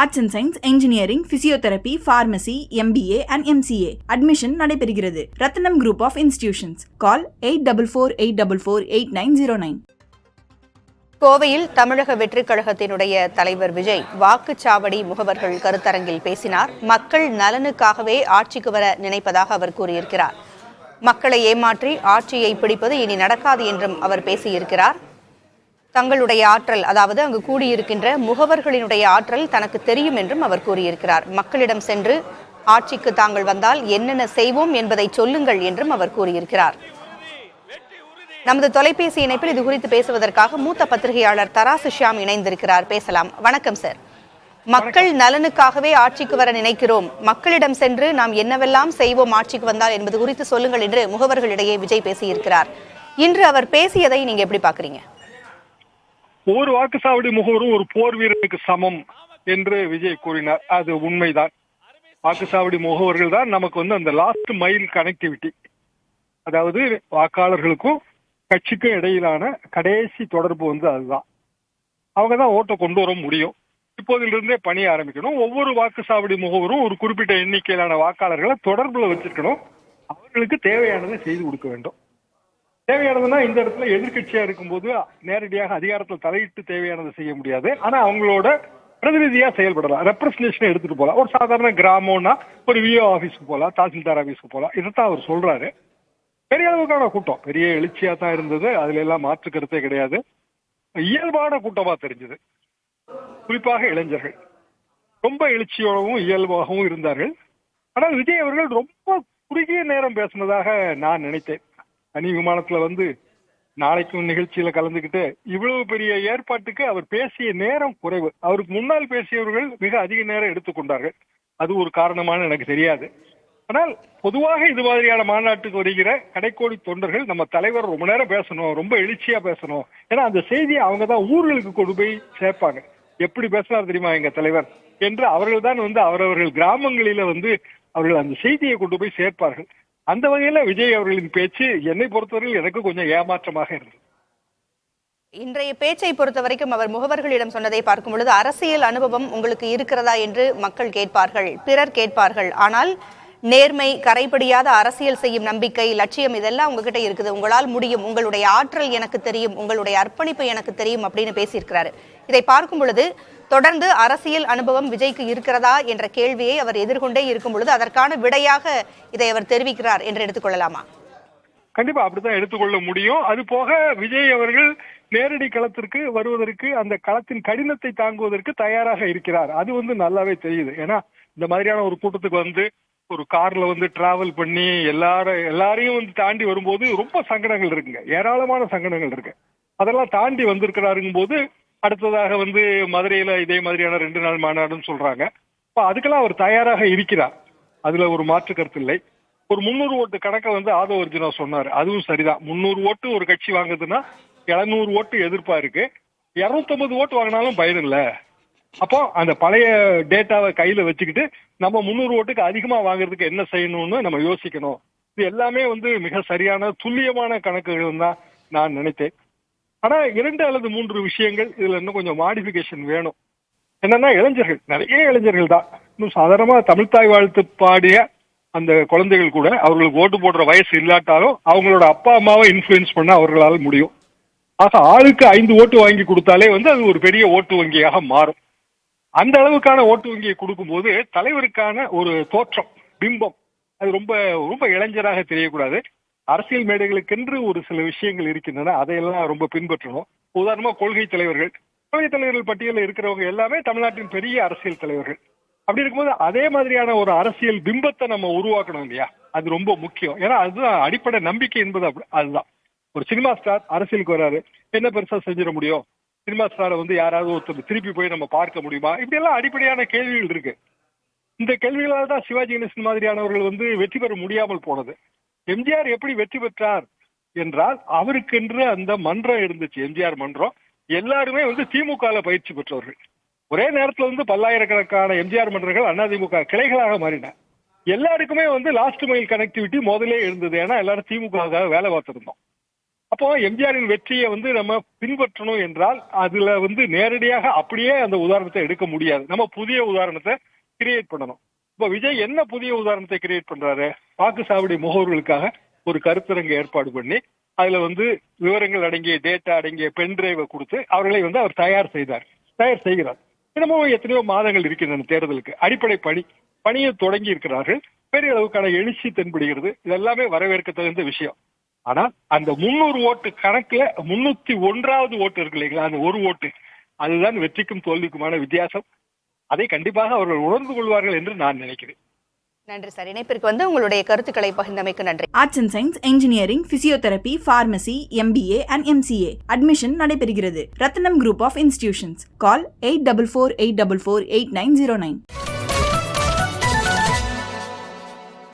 Arts and science, engineering, physiotherapy, pharmacy, MBA and MCA admission நடைபெறுகிறது. ரத்னம் group of institutions. கால் 84448909. கோவையில் தமிழக வெற்றிக் கழகத்தினுடைய தலைவர் விஜய் வாக்குச்சாவடி முகவர்கள் கருத்தரங்கில் பேசினார். மக்கள் நலனுக்காகவே ஆட்சிக்கு வர நினைப்பதாக அவர் கூறியிருக்கிறார். மக்களை ஏமாற்றி ஆட்சியை பிடிப்பது இனி நடக்காது என்றும் அவர் பேசியிருக்கிறார். தங்களுடைய ஆற்றல், அதாவது அங்கு கூடியிருக்கின்ற முகவர்களினுடைய ஆற்றல் தனக்கு தெரியும் என்றும் அவர் கூறியிருக்கிறார். மக்களிடம் சென்று ஆட்சிக்கு தாங்கள் வந்தால் என்னென்ன செய்வோம் என்பதை சொல்லுங்கள் என்றும் அவர் கூறியிருக்கிறார். நமது தொலைபேசி இணைப்பில் இது குறித்து பேசுவதற்காக மூத்த பத்திரிகையாளர் தராசு ஷியாம் இணைந்திருக்கிறார். பேசலாம். வணக்கம் சார். மக்கள் நலனுக்காகவே ஆட்சிக்கு வர நினைக்கிறோம், மக்களிடம் சென்று நாம் என்னவெல்லாம் செய்வோம் ஆட்சிக்கு வந்தால் என்பது குறித்து சொல்லுங்கள் என்று முகவர்களிடையே விஜய் பேசியிருக்கிறார். இன்று அவர் பேசியதை நீங்க எப்படி பாக்குறீங்க? ஒவ்வொரு வாக்குச்சாவடி முகவரும் ஒரு போர் வீரனுக்கு சமம் என்று விஜய் கூறினார். அது உண்மைதான். வாக்குச்சாவடி முகவர்கள் தான் நமக்கு அந்த லாஸ்ட் மைல் கனெக்டிவிட்டி, அதாவது வாக்காளர்களுக்கும் கட்சிக்கும் இடையிலான கடைசி தொடர்பு அதுதான். அவங்க தான் ஓட்டை கொண்டு வர முடியும். இப்போதிலிருந்தே பணி ஆரம்பிக்கணும். ஒவ்வொரு வாக்குச்சாவடி முகவரும் ஒரு குறிப்பிட்ட எண்ணிக்கையிலான வாக்காளர்களை தொடர்புல வச்சிருக்கணும். அவர்களுக்கு தேவையானதை செய்து கொடுக்க வேண்டும். தேவையானதுன்னா இந்த இடத்துல எதிர்கட்சியா இருக்கும்போது நேரடியாக அதிகாரத்தில் தலையிட்டு தேவையானதை செய்ய முடியாது. ஆனா அவங்களோட பிரதிநிதியா செயல்படலாம், ரெப்ரஸன்டேஷனை எடுத்துட்டு போகலாம். ஒரு சாதாரண கிராமம்னா ஒரு விஓ ஆபீஸ்க்கு போகலாம், தாசில்தார் ஆபீஸ்க்கு போகலாம். இதைத்தான் அவர் சொல்றாரு. பெரிய அளவுக்கான கூட்டம், பெரிய எழுச்சியா தான் இருந்தது. அதுல எல்லாம் மாற்று கருத்தே கிடையாது. இயல்பான கூட்டமா தெரிஞ்சது. குறிப்பாக இளைஞர்கள் ரொம்ப எழுச்சியோடவும் இயல்பாகவும் இருந்தார்கள். ஆனால் விஜய் அவர்கள் ரொம்ப குறுகிய நேரம் பேசினதாக நான் நினைத்தேன். தனி விமானத்துல நாளைக்கும் நிகழ்ச்சியில கலந்துக்கிட்டு இவ்வளவு பெரிய ஏற்பாட்டுக்கு அவர் பேசிய நேரம் குறைவு. அவருக்கு முன்னால் பேசியவர்கள் மிக அதிக நேரம் எடுத்துக்கொண்டார்கள். அது ஒரு காரணமான எனக்கு தெரியாது. ஆனால் பொதுவாக இது மாதிரியான மாநாட்டுக்கு வருகிற கடைக்கோடி தொண்டர்கள் நம்ம தலைவர் ரொம்ப நேரம் பேசணும், ரொம்ப எழுச்சியா பேசணும். ஏன்னா அந்த செய்தியை அவங்க தான் ஊர்களுக்கு கொண்டு போய் சேர்ப்பாங்க. எப்படி பேசினார் தெரியுமா எங்க தலைவர் என்று அவர்கள் தான் அவரவர்கள் கிராமங்களில அவர்கள் அந்த செய்தியை கொண்டு போய் சேர்ப்பார்கள். அந்த வகையில விஜய் அவர்களின் பேச்சு என்னை பொறுத்தவரையில் எனக்கு கொஞ்சம் ஏமாற்றமாக இருந்தது. இன்றைய பேச்சை பொறுத்த வரைக்கும் அவர் முகவர்களிடம் சொன்னதை பார்க்கும் பொழுது அரசியல் அனுபவம் உங்களுக்கு இருக்கிறதா என்று மக்கள் கேட்பார்கள், பிறர் கேட்பார்கள். ஆனால் நேர்மை, கரைபடியாத அரசியல் செய்யும் நம்பிக்கை, லட்சியம் இதெல்லாம் உங்ககிட்ட இருக்குது, உங்களால் முடியும், உங்களுடைய ஆற்றல் எனக்கு தெரியும், உங்களுடைய அர்ப்பணிப்பு எனக்கு தெரியும் அப்படின்னு பேசியிருக்கிறாரு. இதை பார்க்கும் பொழுது தொடர்ந்து அரசியல் அனுபவம் விஜய்க்கு இருக்கிறதா என்ற கேள்வியை அவர் எதிர்கொண்டே இருக்கும் பொழுது அதற்கான விடையாக இதை அவர் தெரிவிக்கிறார் என்று எடுத்துக்கொள்ளலாமா? கண்டிப்பா அப்படித்தான் எடுத்துக்கொள்ள முடியும். அது போக விஜய் அவர்கள் நேரடி களத்திற்கு வருவதற்கு, அந்த களத்தின் கடினத்தை தாங்குவதற்கு தயாராக இருக்கிறார். அது நல்லாவே தெரியுது. ஏன்னா இந்த மாதிரியான ஒரு கூட்டத்துக்கு ஒரு கார்ல டிராவல் பண்ணி எல்லாரையும் தாண்டி வரும்போது ரொம்ப சங்கடங்கள் இருக்குங்க, ஏராளமான சங்கடங்கள் இருக்கு. அதெல்லாம் தாண்டி வந்திருக்கிறாருங்கும் போது அடுத்ததாக மதுரையில இதே மாதிரியான 2 நாள் மாநாடுன்னு சொல்றாங்க. அதுக்கெல்லாம் அவர் தயாராக இருக்கிறார். அதுல ஒரு மாற்று கருத்து இல்லை. ஒரு 300 ஓட்டு கணக்கை ஆதவ அர்ஜுனா சொன்னாரு. அதுவும் சரிதான். 300 ஓட்டு ஒரு கட்சி வாங்குதுன்னா 700 ஓட்டு எதிர்ப்பா இருக்கு. 250 ஓட்டு வாங்கினாலும் பயன் இல்லை. அப்போ அந்த பழைய டேட்டாவை கையில வச்சுக்கிட்டு நம்ம 300 ஓட்டுக்கு அதிகமா வாங்குறதுக்கு என்ன செய்யணும்னு நம்ம யோசிக்கணும். இது எல்லாமே மிக சரியான துல்லியமான கணக்குகள் தான் நான் நினைத்தேன். ஆனா 2 அல்லது 3 விஷயங்கள் இதுல இன்னும் கொஞ்சம் மாடிஃபிகேஷன் வேணும். என்னன்னா இளைஞர்கள், நிறைய இளைஞர்கள் தான் இன்னும் சாதாரணமா தமிழ்த்தாய் வாழ்த்து பாடிய அந்த குழந்தைகள் கூட அவர்களுக்கு ஓட்டு போடுற வயசு இல்லாட்டாலும் அவங்களோட அப்பா அம்மாவை இன்ஃபுளுன்ஸ் பண்ண அவர்களால் முடியும். ஆக ஆளுக்கு 5 ஓட்டு வாங்கி கொடுத்தாலே அது ஒரு பெரிய ஓட்டு வங்கியாக மாறும். அந்த அளவுக்கான ஓட்டு வங்கியை கொடுக்கும் போது தலைவருக்கான ஒரு தோற்றம், பிம்பம் அது ரொம்ப ரொம்ப இளைஞராக தெரியக்கூடாது. அரசியல் மேடைகளுக்கென்று ஒரு சில விஷயங்கள் இருக்கின்றன, அதையெல்லாம் ரொம்ப பின்பற்றணும். உதாரணமா கொள்கை தலைவர்கள் பட்டியலில் இருக்கிறவங்க எல்லாமே தமிழ்நாட்டின் பெரிய அரசியல் தலைவர்கள். அப்படி இருக்கும்போது அதே மாதிரியான ஒரு அரசியல் பிம்பத்தை நம்ம உருவாக்கணும் இல்லையா? அது ரொம்ப முக்கியம். ஏன்னா அதுதான் அடிப்படை நம்பிக்கை என்பது. அதுதான் ஒரு சினிமா ஸ்டார் அரசியலுக்கு வராரு, என்ன பெருசா செஞ்சிட முடியும்? சினிமா ஸ்டாரை யாராவது ஒருத்தர் திருப்பி போய் நம்ம பார்க்க முடியுமா? இப்படி எல்லாம் அடிப்படையான கேள்விகள் இருக்கு. இந்த கேள்விகளால் தான் சிவாஜி கணேசன் மாதிரியானவர்கள் வெற்றி பெற முடியாமல் போனது. எம்ஜிஆர் எப்படி வெற்றி பெற்றார் என்றால் அவருக்கென்று அந்த மன்றம் இருந்துச்சு, எம்ஜிஆர் மன்றம். எல்லாருமே திமுக பயிற்சி பெற்றவர்கள். ஒரே நேரத்துல பல்லாயிரக்கணக்கான எம்ஜிஆர் மன்றங்கள் அதிமுக கிளைகளாக மாறின. எல்லாருக்குமே லாஸ்ட் மைல் கனெக்டிவிட்டி முதலே இருந்தது. ஏன்னா எல்லாரும் திமுக வேலை பார்த்திருந்தோம். அப்போ எம்ஜிஆரின் வெற்றியை நம்ம பின்பற்றணும் என்றால் அதுல நேரடியாக அப்படியே அந்த உதாரணத்தை எடுக்க முடியாது. நம்ம புதிய உதாரணத்தை கிரியேட் பண்ணணும். இப்போ விஜய் என்ன புதிய உதாரணத்தை கிரியேட் பண்றாரு? வாக்குச்சாவடி முகவர்களுக்காக ஒரு கருத்தரங்கு ஏற்பாடு பண்ணி அதுல விவரங்கள் அடங்கிய டேட்டா அடங்கிய பென்டிரைவை கொடுத்து அவர்களை அவர் தயார் செய்கிறார். இன்னமும் எத்தனையோ மாதங்கள் இருக்கின்றன தேர்தலுக்கு. அடிப்படை பணியை தொடங்கி இருக்கிறார்கள். பெரிய அளவுக்கான எழுச்சி தென்படுகிறது. இதெல்லாமே வரவேற்க தகுந்த விஷயம். ஆனால் அந்த 300 ஓட்டு கணக்குல 301வது ஓட்டு இருக்கு இல்லைங்களா, அந்த ஒரு ஓட்டு, அதுதான் வெற்றிக்கும் தோல்விக்குமான வித்தியாசம். அதை கண்டிப்பாக அவர்கள் உணர்ந்து கொள்வார்கள் என்று நான் நினைக்கிறேன். நன்றி சார். இணைப்பிற்கு உங்களுடைய கருத்துக்களை பகிர்ந்தமைக்கு நன்றி. Arts and science, engineering, physiotherapy, pharmacy, MBA and MCA admission நடைபெறுகிறது. ரத்னம் குரூப் ஆஃப் இன்ஸ்டிடியூஷன்ஸ். கால் 8448448909.